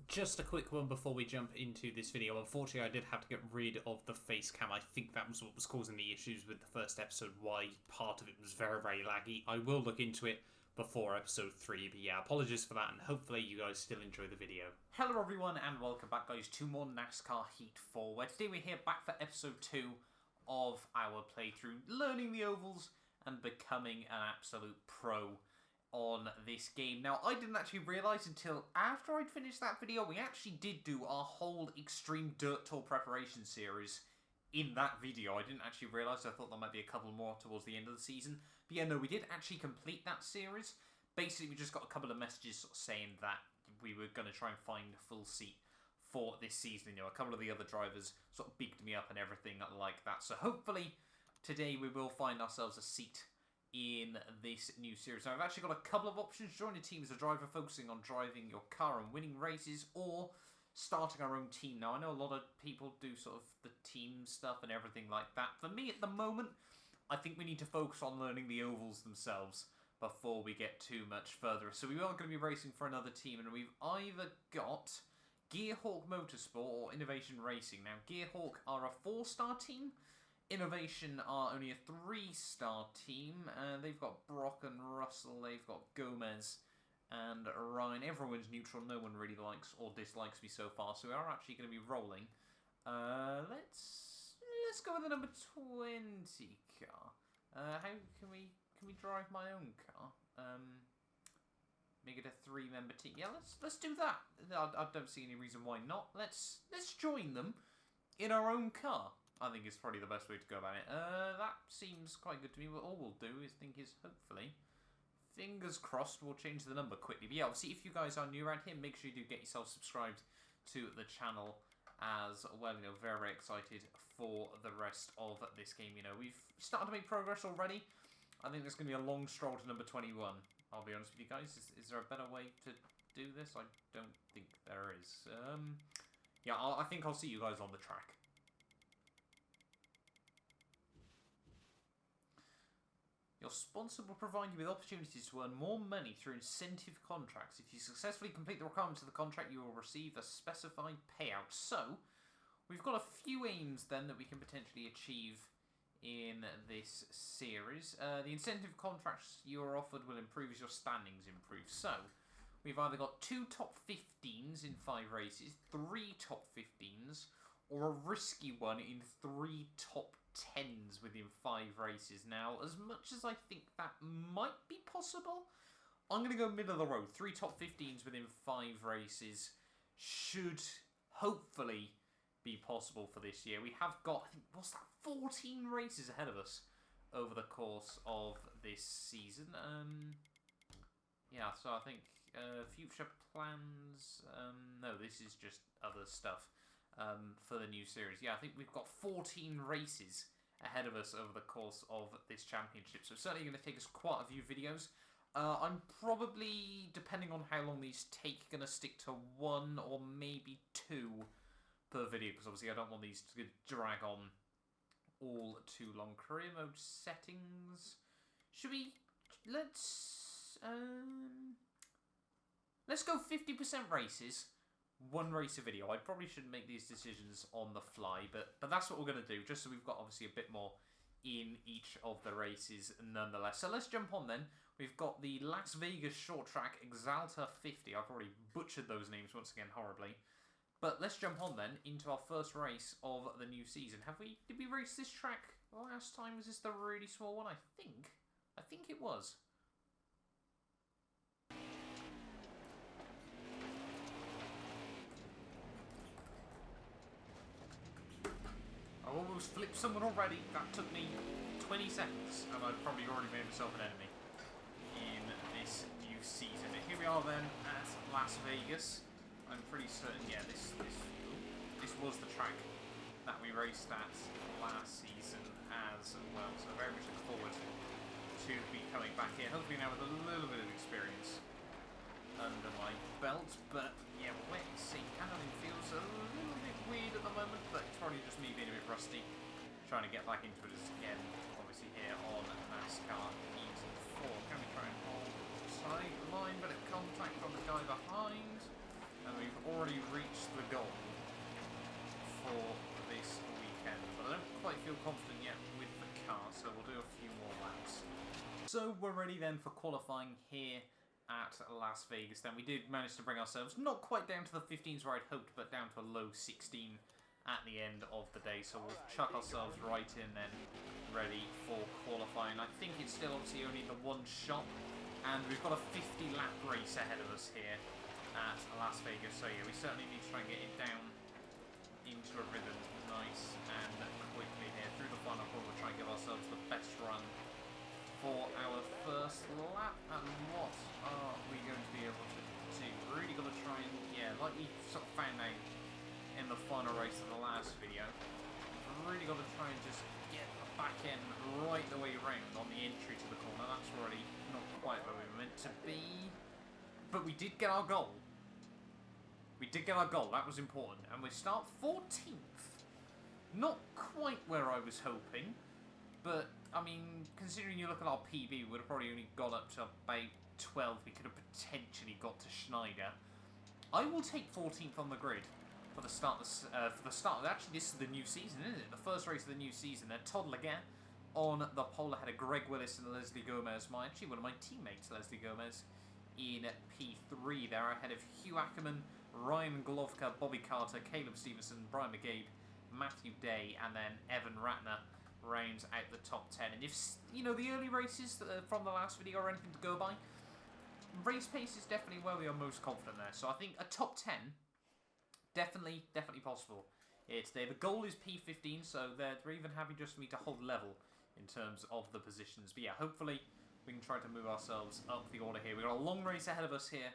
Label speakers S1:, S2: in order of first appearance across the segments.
S1: Just a quick one before we jump into this video. Unfortunately, I did have to get rid of the face cam. I think that was what was causing the issues with the first episode, why part of it was very, very laggy. I will look into it before episode 3, but yeah, apologies for that, and hopefully you guys still enjoy the video. Hello everyone, and welcome back guys to more Nascar Heat 4, where today we're here back for episode 2 of our playthrough, learning the ovals and becoming an absolute pro on this game. Now, I didn't actually realise until after I'd finished that video, we actually did do our whole Extreme Dirt Tour preparation series in that video. I didn't actually realise, I thought there might be a couple more towards the end of the season. But yeah, no, we did actually complete that series. Basically, we just got a couple of messages sort of saying that we were going to try and find a full seat for this season. You know, a couple of the other drivers sort of bigged me up and everything like that. So hopefully, today we will find ourselves a seat in this new series. Now, I've actually got a couple of options. Join a team as a driver focusing on driving your car and winning races, or starting our own team. Now, I know a lot of people do sort of the team stuff and everything like that. For me, at the moment, I think we need to focus on learning the ovals themselves before we get too much further. So we are going to be racing for another team, and we've either got Gearhawk Motorsport or Innovation Racing. Now, Gearhawk are a 4-star team. Innovation are only a 3-star team. They've got Brock and Russell, they've got Gomez and Ryan. Everyone's neutral, no one really likes or dislikes me so far, so we are actually going to be rolling. Let's go with the number 20 car. How can we drive my own car? Make it a 3-member team. Yeah, let's do that. I don't see any reason why not. Let's join them in our own car. I think it's probably the best way to go about it. That seems quite good to me. But all we'll do is hopefully, fingers crossed, we'll change the number quickly. But yeah, obviously, if you guys are new around here, make sure you do get yourself subscribed to the channel as well. You know, very, very excited for the rest of this game. You know, we've started to make progress already. I think there's going to be a long stroll to number 21. I'll be honest with you guys. Is there a better way to do this? I don't think there is. Yeah, I think I'll see you guys on the track. Your sponsor will provide you with opportunities to earn more money through incentive contracts. If you successfully complete the requirements of the contract, you will receive a specified payout. So, we've got a few aims then that we can potentially achieve in this series. The incentive contracts you are offered will improve as your standings improve. So, we've either got 2 top 15s in 5 races, 3 top 15s, or a risky one in 3 top 10s within 5 races. Now, as much as I think that might be possible, I'm going to go middle of the road. 3 top 15s within 5 races should hopefully be possible for this year. We have got, I think, what's that, 14 races ahead of us over the course of this season. Yeah, so I think future plans, no, this is just other stuff. For the new series. Yeah, I think we've got 14 races ahead of us over the course of this championship. So it's certainly going to take us quite a few videos. I'm probably, depending on how long these take, going to stick to 1 or maybe 2 per video, because obviously I don't want these to drag on all too long. Career mode settings. Should we... Let's go 50% races. 1 race a video. I probably shouldn't make these decisions on the fly, but that's what we're going to do, just so we've got obviously a bit more in each of the races nonetheless. So let's jump on then. We've got the Las Vegas short track Exalta 50. I've already butchered those names once again horribly. But let's jump on then into our first race of the new season. Did we race this track last time? Was this the really small one? I think it was. I almost flipped someone already. That took me 20 seconds, and I'd probably already made myself an enemy in this new season. But here we are then at Las Vegas. I'm pretty certain, yeah, this was the track that we raced at last season as well. So very much look forward to be coming back here. Hopefully now with a little bit of experience under my belt, but yeah, we'll wait and see. Handling feels a little bit weird at the moment, but it's probably just me being a bit rusty, trying to get back into it again, obviously here on Nascar Heat 4. Can we try and hold tight line, but a contact on the guy behind? and we've already reached the goal for this weekend. But I don't quite feel confident yet with the car, so we'll do a few more laps. So we're ready then for qualifying here at Las Vegas. Then we did manage to bring ourselves not quite down to the 15s where I'd hoped, but down to a low 16 at the end of the day. So we'll chuck ourselves right in then, ready for qualifying. I think it's still obviously only the one shot, and we've got a 50 lap race ahead of us here at Las Vegas. So yeah, we certainly need to try and get it down into a rhythm nice and quickly here. Through the final corner, we'll try and give ourselves the best run for our first lap. And what are we going to be able to do? Really got to try and, yeah, like we sort of found out in the final race of the last video, we've really got to try and just get the back end right the way around on the entry to the corner. That's already not quite where we were meant to be, but we did get our goal. We did get our goal, that was important, and we start 14th. Not quite where I was hoping, but I mean, considering you look at our PB, we would have probably only got up to about 12. We could have potentially got to Schneider. I will take 14th on the grid for the start. Actually, this is the new season, isn't it? The first race of the new season. Todd Laguerre on the pole ahead of Greg Willis and Leslie Gomez. Actually, one of my teammates, Leslie Gomez, in P3. They're ahead of Hugh Ackerman, Ryan Golovka, Bobby Carter, Caleb Stevenson, Brian McGabe, Matthew Day, and then Evan Ratner rounds out the top 10. And if, you know, the early races from the last video are anything to go by, race pace is definitely where we are most confident there. So I think a top 10, definitely possible here today. The goal is P15, so they're even happy just for me to hold level in terms of the positions. But yeah, hopefully we can try to move ourselves up the order here. We've got a long race ahead of us here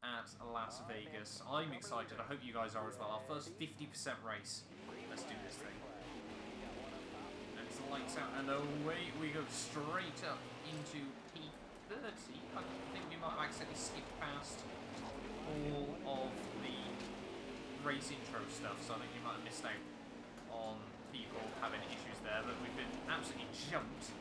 S1: at Las Vegas. I'm excited. I hope you guys are as well. Our first 50% race. Let's do this thing. And it's lights out, and away we go straight up into P30. I think we might have accidentally skipped past all of the race intro stuff, so I think you might have missed out on people having issues there. But we've been absolutely jumped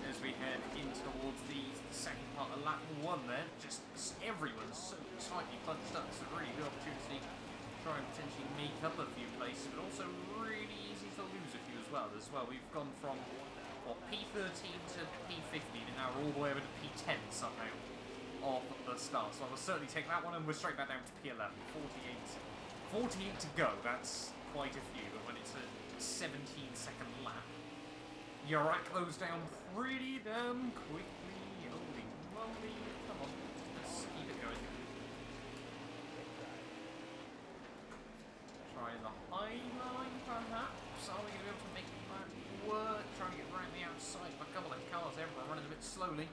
S1: as we head in towards the second part of lap 1 there. Just everyone's so tightly punched up. It's a really good opportunity to try and potentially make up a few places, but also really easy to lose a few as well. We've gone from P13 to P15, and now we're all the way over to P10 somehow off the start. So I will certainly take that one, and we're straight back down to P11. 48 to go. That's quite a few, but when it's a 17-second lap, you rack those down pretty damn quickly. Holy moly. Come on, let's keep it going. Try the high line, perhaps. Are we going to be able to make that work? Trying to get around the outside of a couple of cars. Everyone running a bit slowly.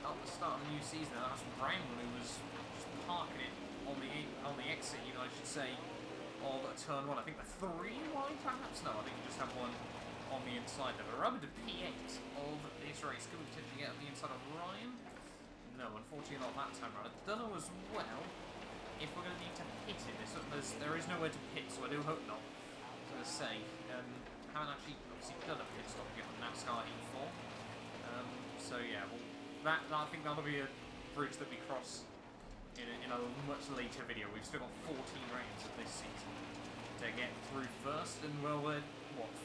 S1: At the start of the new season, that's Brown who was just parking it on the exit, I should say, of turn 1. I think the 3 wide, perhaps? No, I think you just have one on the inside there. We're up to P8 of this race. Could we potentially get up the inside of Ryan? No, unfortunately not that time around. I don't know as well if we're going to need to pit in this. There is nowhere to pit, so I do hope not. I was going to say, haven't actually obviously done a pit stop yet on Nascar E4. So yeah, well, I think that'll be a bridge that we cross in a much later video. We've still got 14 rounds of this season to get through first, and well, we're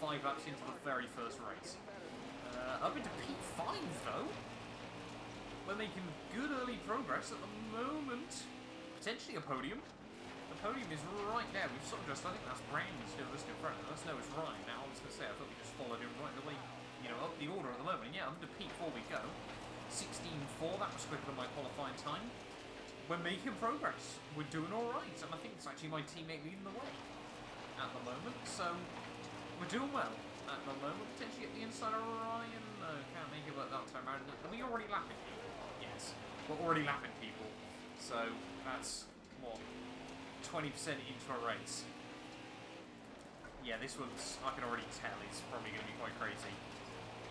S1: 5 laps into the very first race. Up into P5 though. We're making good early progress at the moment. Potentially a podium. The podium is right there. We've sort of just, I think that's Brown still just in front of us. No, it's Ryan. Now I was going to say, I thought we just followed him right the way, up the order at the moment. Yeah, up to P4 we go. 16.4, that was quicker than my qualifying time. We're making progress. We're doing alright, and I think it's actually my teammate leading the way at the moment. So we're doing well at the moment. Potentially at the inside of Ryan. No, can't make it work that time around. Are we already lapping people? Yes, we're already lapping people. So that's 20% into a race. Yeah, this one's, I can already tell, is probably going to be quite crazy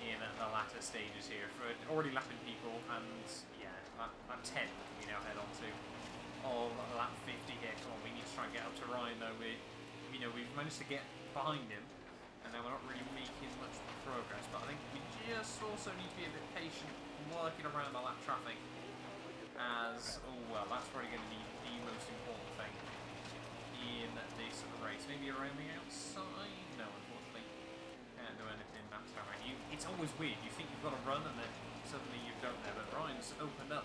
S1: in the latter stages here. We're already lapping people, and yeah, that 10 we now head on to of lap 50 here. Come on, we need to try and get up to Ryan though. We've managed to get behind him, and now we're not really making much progress. But I think we just also need to be a bit patient, working around the lap traffic. As that's probably going to be the most important thing maybe around the outside? No, unfortunately. Can't do anything that time. It's always weird. You think you've got to run and then suddenly you don't there. But Ryan's opened up.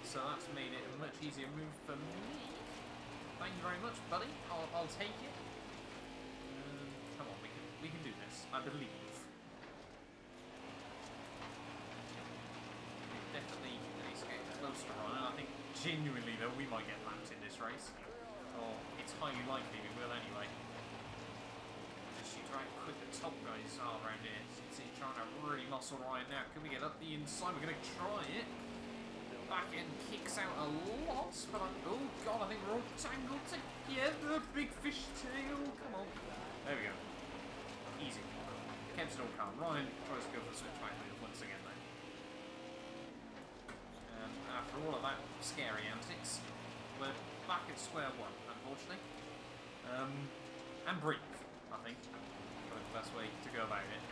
S1: So that's made it a much easier move for me. Thank you very much, buddy. I'll take it. Come on, we can do this. I believe. Definitely get close to Ryan. I think genuinely though we might get lapped in this race. Or it's highly likely we will anyway. Just shoot right quick the top guys are around here. So you can see trying to really muscle Ryan now. Can we get up the inside? We're gonna try it. Back end kicks out a lot, but oh god, I think we're all tangled together. Big fish tail. Come on. There we go. Easy. Kept it all calm. Ryan tries to go for the switch back move once again though. After all of that scary antics, we're back at square one, unfortunately. And brief, I think. Probably the best way to go about it.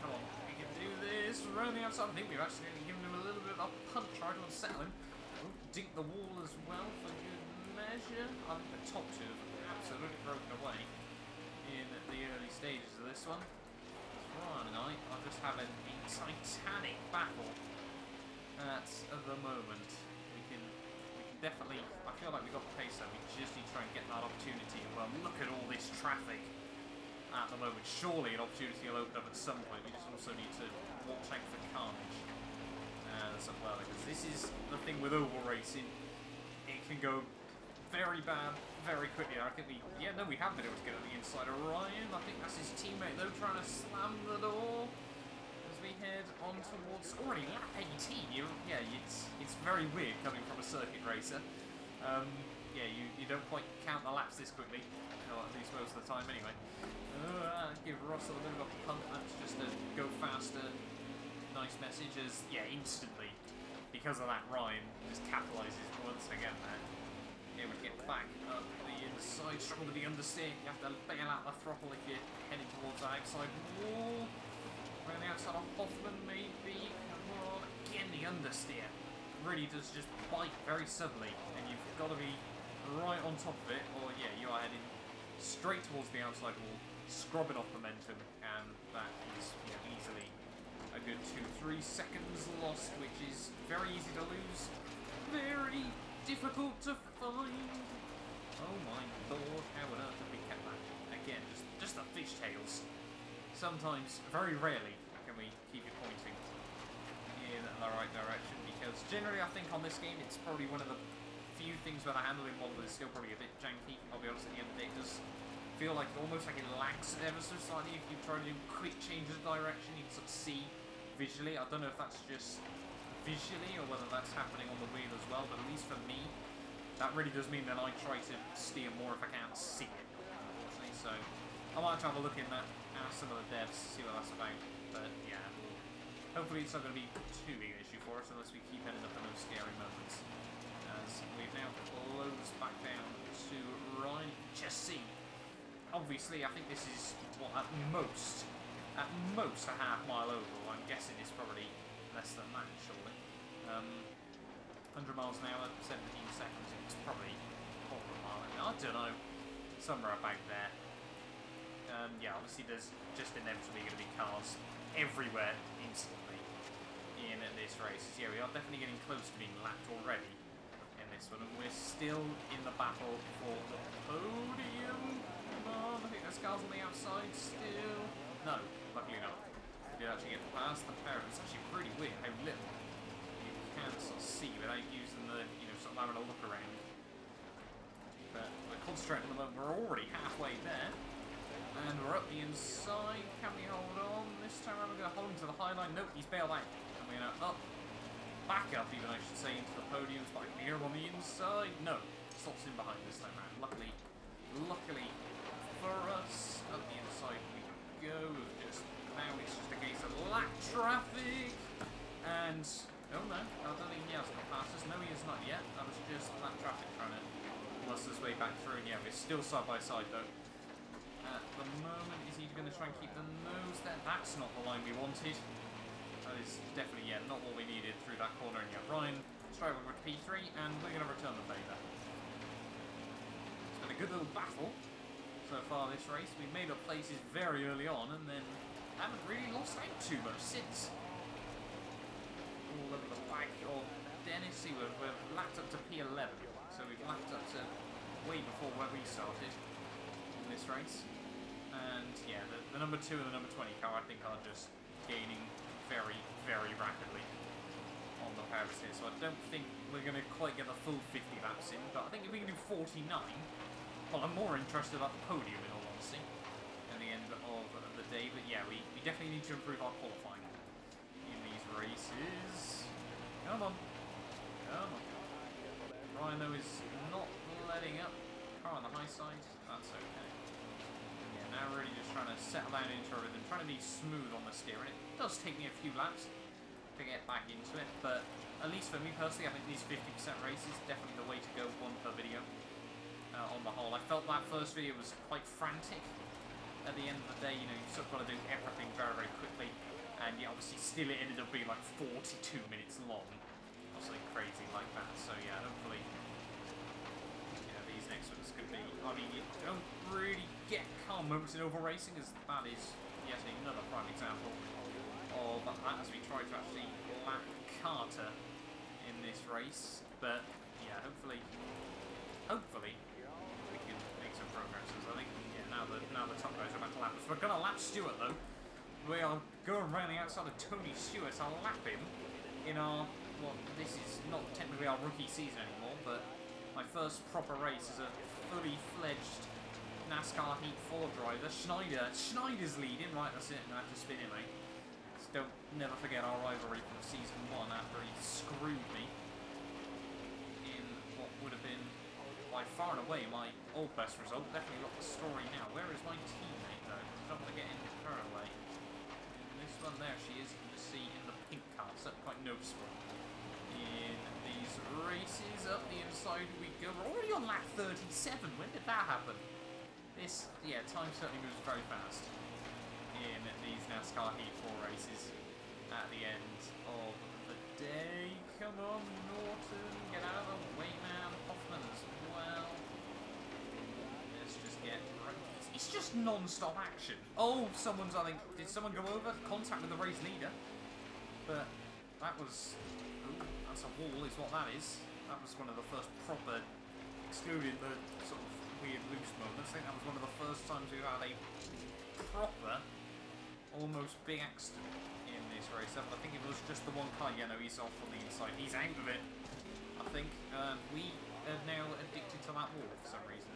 S1: Come on, we can do this. We're on the outside. I think we've actually given him a little bit of a punch, trying to unsettle him. Oh, dink the wall as well for good measure. I think the top two have absolutely broken away in the early stages of this one. Ryan and I are just having a titanic battle at the moment. We can definitely, I feel like we've got the pace there. We just need to try and get that opportunity. Well, look at all this traffic at the moment. Surely an opportunity will open up at some point. We just also need to watch out for carnage as well, because this is the thing with oval racing. It can go very bad very quickly. I think we have been able to get on the inside of Ryan. I think that's his teammate though, trying to slam the door as we head on towards already lap 18. It's very weird coming from a circuit racer. You don't quite count the laps this quickly, or at least most of the time anyway. Give Russell a bit of a pump. That's just to go faster. Nice messages. Instantly. Because of that, Ryan just capitalises once again there. Able to get back up the inside. Struggle with the understeer. You have to bail out the throttle if you're heading towards the outside wall. Around the outside of Hoffman, maybe. Come on. Again, the understeer really does just bite very suddenly, and you've got to be right on top of it, or you are heading straight towards the outside wall, scrubbing off momentum, and that is easily a good 2-3 seconds lost, which is very easy to lose, very difficult to find. Oh my lord, how on earth have we kept that? Again, just the fishtails. Sometimes, very rarely, can we keep it pointing in the right direction, because generally I think on this game it's probably one of the few things where the handling model is still probably a bit janky. I'll be honest, at the end of the day it does feel like almost like it lags ever so slightly. If you try to do quick changes of direction, you can sort of see visually. I don't know if that's just visually or whether that's happening on the wheel as well, but at least for me, that really does mean that I try to steer more if I can't see it, unfortunately. So I might try to look in that, ask some of the devs, see what that's about. But hopefully it's not going to be too big an issue for us unless we keep ending up in those scary moments. As we've now closed back down to Ryan. Just see. Obviously, I think this is what at most a half-mile oval. I'm guessing it's probably less than that, surely. 100 miles an hour, 17 seconds. It's probably a quarter of a mile. I don't know. Somewhere about there. Obviously there's just inevitably going to be cars everywhere instantly in this race. We are definitely getting close to being lapped already in this one, and we're still in the battle for the podium. Come on, I think there's cars on the outside still. No, luckily not. We did actually get past the pair. It's actually pretty weird how little you can sort of see without using the, sort of having a look around. But we're concentrating at the moment. We're already halfway there. And we're up the inside. Can we hold on? This time around we're going to hold him to the high line. Nope, he's bailed out. And we're going to up. Back up, even I should say, into the podium. Back near on the inside. No. Stops him behind this time around. Luckily for us, up the inside we go. Now it's just a case of lap traffic. And, oh no, I don't think he has got past us. No, he is not yet. That was just lap traffic trying to bust his way back through. And we're still side by side though. At the moment, is he going to try and keep the nose there? That's not the line we wanted. That is definitely, not what we needed through that corner. And Ryan struggling with P3, and we're going to return the favour. It's been a good little battle. so far this race. We made up places very early on and then haven't really lost out too much since. All over the back of Dennis. See, we're lapped up to P11, so we've lapped up to way before where we started in this race. And yeah, the number 2 and the number 20 car I think are just gaining very, very rapidly on the powers here. So I don't think we're going to quite get the full 50 laps in, but I think if we can do 49, well, I'm more interested about the podium in all honesty at the end of the day. But yeah, we definitely need to improve our qualifying in these races. Come on. Come on. Rhino is not letting up. Car on the high side. That's okay. Yeah, now we're really just trying to settle down into everything, trying to be smooth on the steering. It does take me a few laps to get back into it, but at least for me personally, I think these 50% races definitely the way to go, one per video. On the whole, I felt that first video was quite frantic. At the end of the day, you know, you've sort of got to do everything very, very quickly, and yeah, obviously still it ended up being like 42 minutes long, or something crazy like that. So yeah, hopefully, you know, these next ones could be. I mean, you don't really get calm moments in oval racing, as that is yet another prime example of that as we try to actually lap Carter in this race. But yeah, hopefully we can make some progress. I think yeah, now the top guys are about to lap us. We're gonna lap Stewart though. We are going around the outside of Tony Stewart. I'll lap him in our, well, this is not technically our rookie season anymore, but my first proper race as a fully fledged NASCAR Heat 4 driver. Schneider's leading, right? That's it. I have to spin him, mate. Don't never forget our rivalry from season 1 after he screwed me in what would have been by far and away my old best result. Definitely got the story now. Where is my teammate though? I don't want to get in her way. In this one there she is, you can just see in the pink car, so quite noticeable. In these races up the inside we go. We're already on lap 37. When did that happen? This, yeah, time certainly moves very fast in these NASCAR Heat 4 races at the end of the day. Come on, Norton, get out of the way, man. Hoffman as well. Let's just get right. It's just non-stop action. Oh, someone's, I think, did someone go over? Contact with the race leader. But that was, ooh, that's a wall is what that is. That was one of the first proper, excluding the sort of weird loose moments. I think that was one of the first times we've had a proper almost big accident in this race. I think it was just the one car. Yeah, no, he's off on the inside. He's out of it, I think. We are now addicted to that wall for some reason.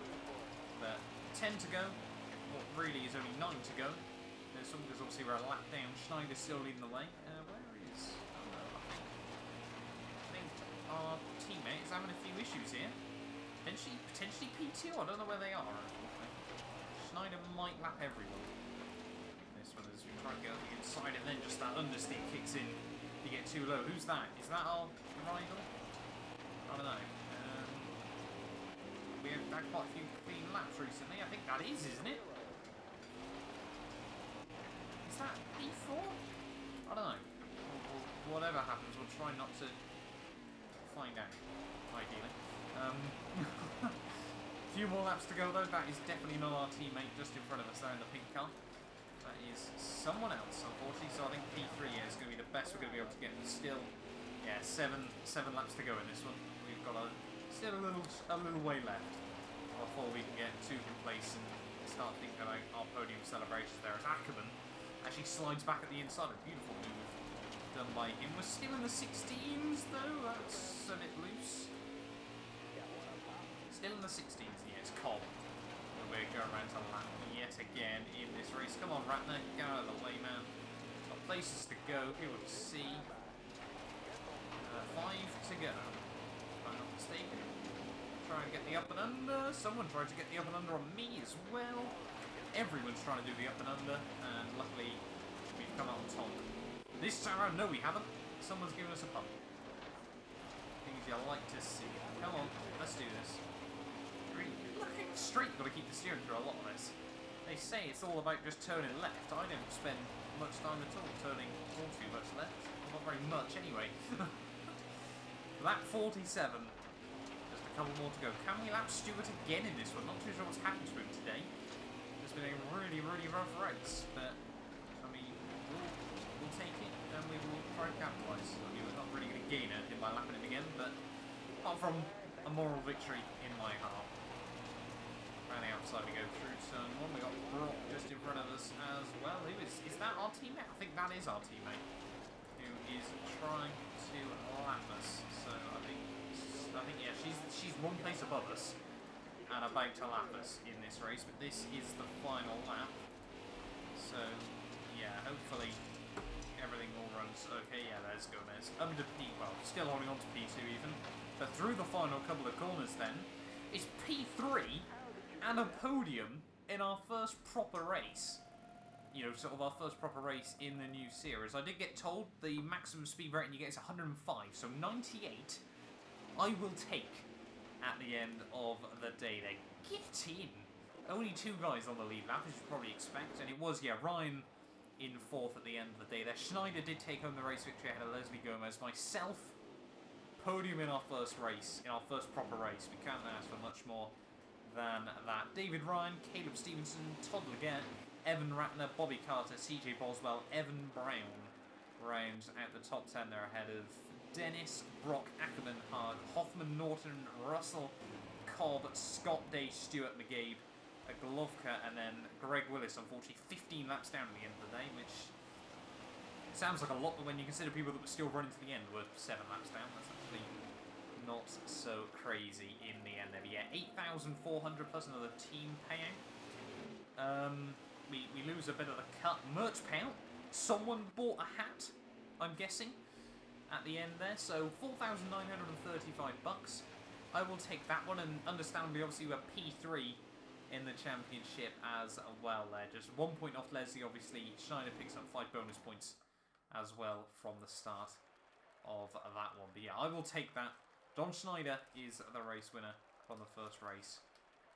S1: But 10 to go. What really is only 9 to go. There's some because obviously we're a lap down. Schneider's still leading the way. Where is? Oh no, I think our teammate is having a few issues here. Potentially P2. I don't know where they are. Schneider might lap everyone. This one as we try to go on the inside and then just that understeer kicks in to get too low. Who's that? Is that our rival? I don't know. We have had quite a few clean laps recently. I think that is, isn't it? Is that P4? I don't know. Whatever happens, we'll try not to find out, ideally. A few more laps to go though. That is definitely not our teammate just in front of us there in the pink car. That is someone else, unfortunately. So I think P3 is going to be the best we're going to be able to get. Still, yeah, seven laps to go in this one. We've got still a little way left before we can get 2 in place and start thinking about our podium celebrations there. As Ackerman actually slides back at the inside. A beautiful move done by him. We're still in the 16s though. That's a bit loose. Still in the 16s, yes, Cobb. We're going around to lap yet again in this race. Come on, Ratner, get out of the way, man. Got places to go. Here we see 5 to go. If I'm not mistaken. Try and get the up and under. Someone tried to get the up and under on me as well. Everyone's trying to do the up and under, and luckily we've come out on top. This time around, no, we haven't. Someone's given us a pump. Things you like to see. Come on, let's do this. Looking straight, got to keep the steering through a lot of this. They say it's all about just turning left. I don't spend much time at all turning all too much left. Not very much anyway. Lap 47. Just a couple more to go. Can we lap Stewart again in this one? Not too sure what's happened to him today. been a really, really rough race, but I mean, we'll take it and we will try to capitalise. I mean, we're not really going to gain anything by lapping him again, but apart from a moral victory in my heart. Around the outside we go through turn 1. We got Brock just in front of us as well. Is that our teammate? I think that is our teammate who is trying to lap us. So I think yeah, she's one place above us and about to lap us in this race. But this is the final lap. So yeah, hopefully everything all runs okay. Yeah, there's Gomez under P. Well, still holding on to P2 even. But through the final couple of corners, then it's P3. And a podium in our first proper race. You know, sort of our first proper race in the new series. I did get told the maximum speed rating you get is 105, so 98 I will take at the end of the day there. Get in! Only 2 guys on the lead lap, as you probably expect, and it was, yeah, Ryan in 4th at the end of the day there. Schneider did take home the race victory ahead of Leslie Gomez. Myself, podium in our first race, in our first proper race. We can't ask for much more than that. David Ryan, Caleb Stevenson, Todd Leggett, Evan Ratner, Bobby Carter, CJ Boswell, Evan Brown rounds out the top 10 there ahead of Dennis, Brock, Ackerman, Hard, Hoffman, Norton, Russell, Cobb, Scott Day, Stuart McGabe, Golovka, and then Greg Willis, unfortunately 15 laps down at the end of the day, which sounds like a lot, but when you consider people that were still running to the end were 7 laps down, that's actually not so crazy in the end there. But yeah, 8,400 plus another team payout. We lose a bit of the cut. Merch payout. Someone bought a hat, I'm guessing, at the end there. So 4,935 bucks. I will take that one, and understandably, obviously, we're P3 in the championship as well there. Just 1 point off Leslie, obviously. Schneider picks up 5 bonus points as well from the start of that one. But yeah, I will take that. Don Schneider is the race winner from the first race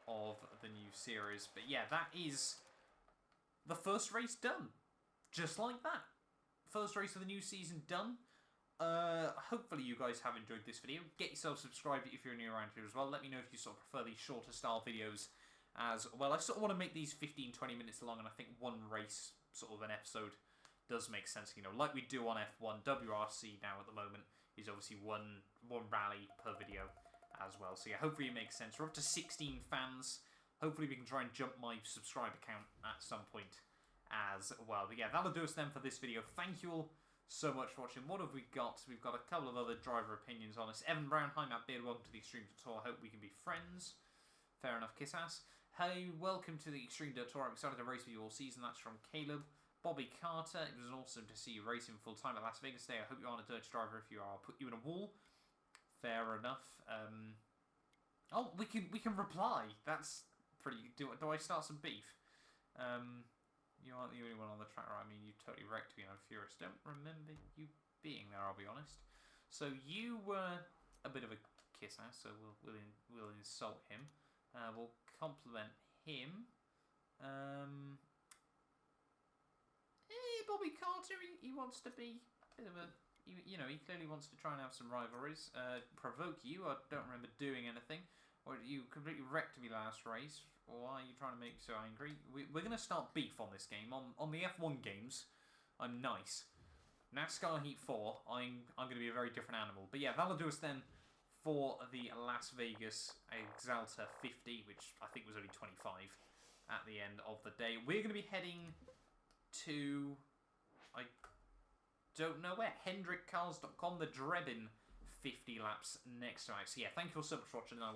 S1: of the new series. But yeah, that is the first race done. Just like that. First race of the new season done. Hopefully you guys have enjoyed this video. Get yourself subscribed if you're new around here as well. Let me know if you sort of prefer these shorter style videos as well. I sort of want to make these 15-20 minutes long, and I think one race, sort of an episode, does make sense. You know, like we do on F1, WRC now at the moment is obviously one rally per video as well. So yeah, hopefully it makes sense. We're up to 16 fans. Hopefully we can try and jump my subscriber count at some point as well. But yeah, that'll do us then for this video. Thank you all so much for watching. What have we got? We've got a couple of other driver opinions on us. Evan Brown, hi Matt Beard, welcome to the Extreme Tour. Hope we can be friends. Fair enough, kiss ass. Hey, welcome to the Extreme Tour. I'm excited to race with you all season. That's from Caleb. Bobby Carter, it was awesome to see you racing full time at Las Vegas today. I hope you aren't a dirty driver. If you are, I'll put you in a wall. Fair enough. Oh, we can reply. That's pretty. Do I start some beef? You aren't the only one on the track, right? I mean, you totally wrecked me, and I'm furious. Don't remember you being there. I'll be honest. So you were a bit of a kiss ass. So we'll insult him. We'll compliment him. Bobby Carter, he wants to be a bit of a, you know, he clearly wants to try and have some rivalries. Provoke you, I don't remember doing anything. Or you completely wrecked me last race. Why are you trying to make me so angry? We're going to start beef on this game. On the F1 games, I'm nice. NASCAR Heat 4, I'm going to be a very different animal. But yeah, that'll do us then for the Las Vegas Exalta 50, which I think was only 25 at the end of the day. We're going to be heading to, I don't know where, hendrickcars.com, the Drebin 50 laps next time. So yeah, thank you all so much for watching, and I will